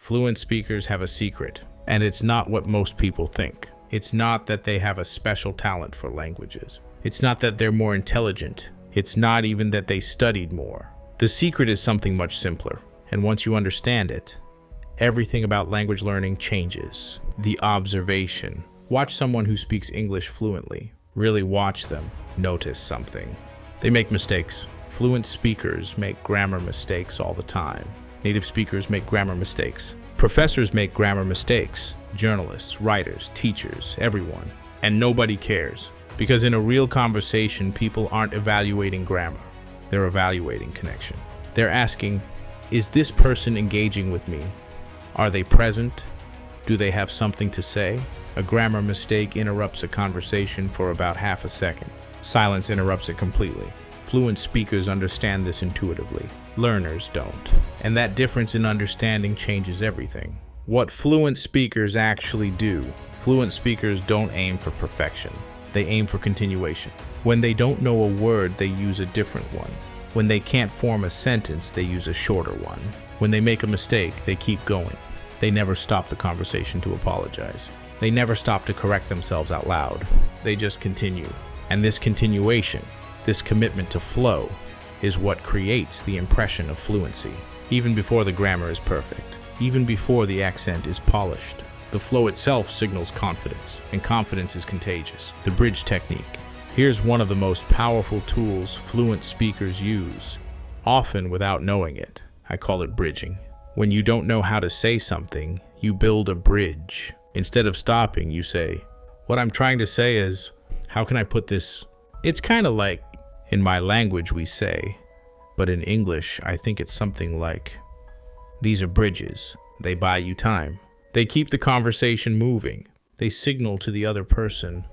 Fluent speakers have a secret, and it's not what most people think. It's not that they have a special talent for languages. It's not that they're more intelligent. It's not even that they studied more. The secret is something much simpler, and once you understand it, everything about language learning changes. The observation. Watch someone who speaks English fluently. Really watch them. Notice something. They make mistakes. Fluent speakers make grammar mistakes all the time. Native speakers make grammar mistakes. Professors make grammar mistakes. Journalists, writers, teachers, everyone. And nobody cares. Because in a real conversation, people aren't evaluating grammar. They're evaluating connection. They're asking, is this person engaging with me? Are they present? Do they have something to say? A grammar mistake interrupts a conversation for about half a second. Silence interrupts it completely. Fluent speakers understand this intuitively. Learners don't. And that difference in understanding changes everything. What fluent speakers actually do, fluent speakers don't aim for perfection. They aim for continuation. When they don't know a word, they use a different one. When they can't form a sentence, they use a shorter one. When they make a mistake, they keep going. They never stop the conversation to apologize. They never stop to correct themselves out loud. They just continue. And this continuation, this commitment to flow, is what creates the impression of fluency. Even before the grammar is perfect, even before the accent is polished, the flow itself signals confidence, and confidence is contagious. The bridge technique. Here's one of the most powerful tools fluent speakers use, often without knowing it. I call it bridging. When you don't know how to say something, you build a bridge. Instead of stopping, you say, what I'm trying to say is, how can I put this? It's kind of like, in my language we say, but in English, I think it's something like, these are bridges. They buy you time. They keep the conversation moving. They signal to the other person,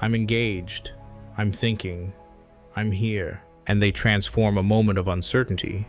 I'm engaged, I'm thinking, I'm here. And they transform a moment of uncertainty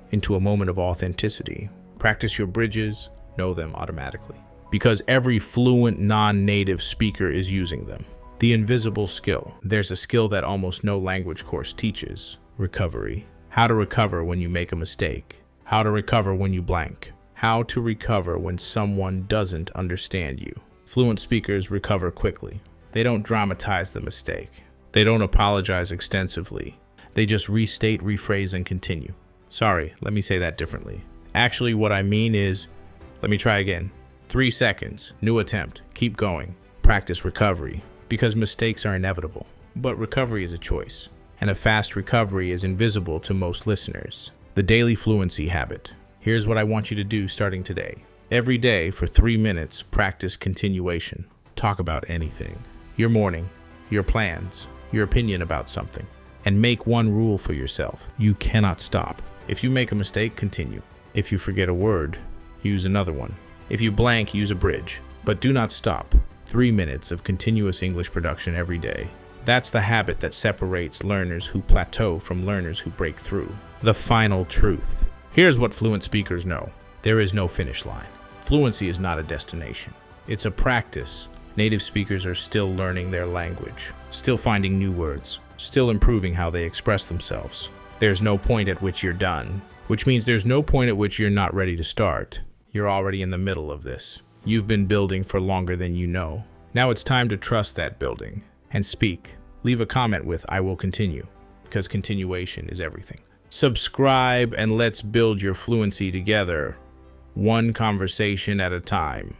into a moment of authenticity. Practice your bridges, know them automatically. Because every fluent non-native speaker is using them. The invisible skill. There's a skill that almost no language course teaches. Recovery. How to recover when you make a mistake. How to recover when you blank. How to recover when someone doesn't understand you. Fluent speakers recover quickly. They don't dramatize the mistake. They don't apologize extensively. They just restate, rephrase, and continue. Sorry, let me say that differently. Actually, what I mean is, let me try again. 3 seconds, new attempt, keep going. Practice recovery, because mistakes are inevitable. But recovery is a choice, and a fast recovery is invisible to most listeners. The daily fluency habit. Here's what I want you to do starting today. Every day for 3 minutes, practice continuation. Talk about anything. Your morning, your plans, your opinion about something. And make one rule for yourself. You cannot stop. If you make a mistake, continue. If you forget a word, use another one. If you blank, use a bridge. But do not stop. 3 minutes of continuous English production every day. That's the habit that separates learners who plateau from learners who break through. The final truth. Here's what fluent speakers know. There is no finish line. Fluency is not a destination. It's a practice. Native speakers are still learning their language, still finding new words, still improving how they express themselves. There's no point at which you're done, which means there's no point at which you're not ready to start. You're already in the middle of this. You've been building for longer than you know. Now it's time to trust that building and speak. Leave a comment with I will continue, because continuation is everything. Subscribe and let's build your fluency together, one conversation at a time.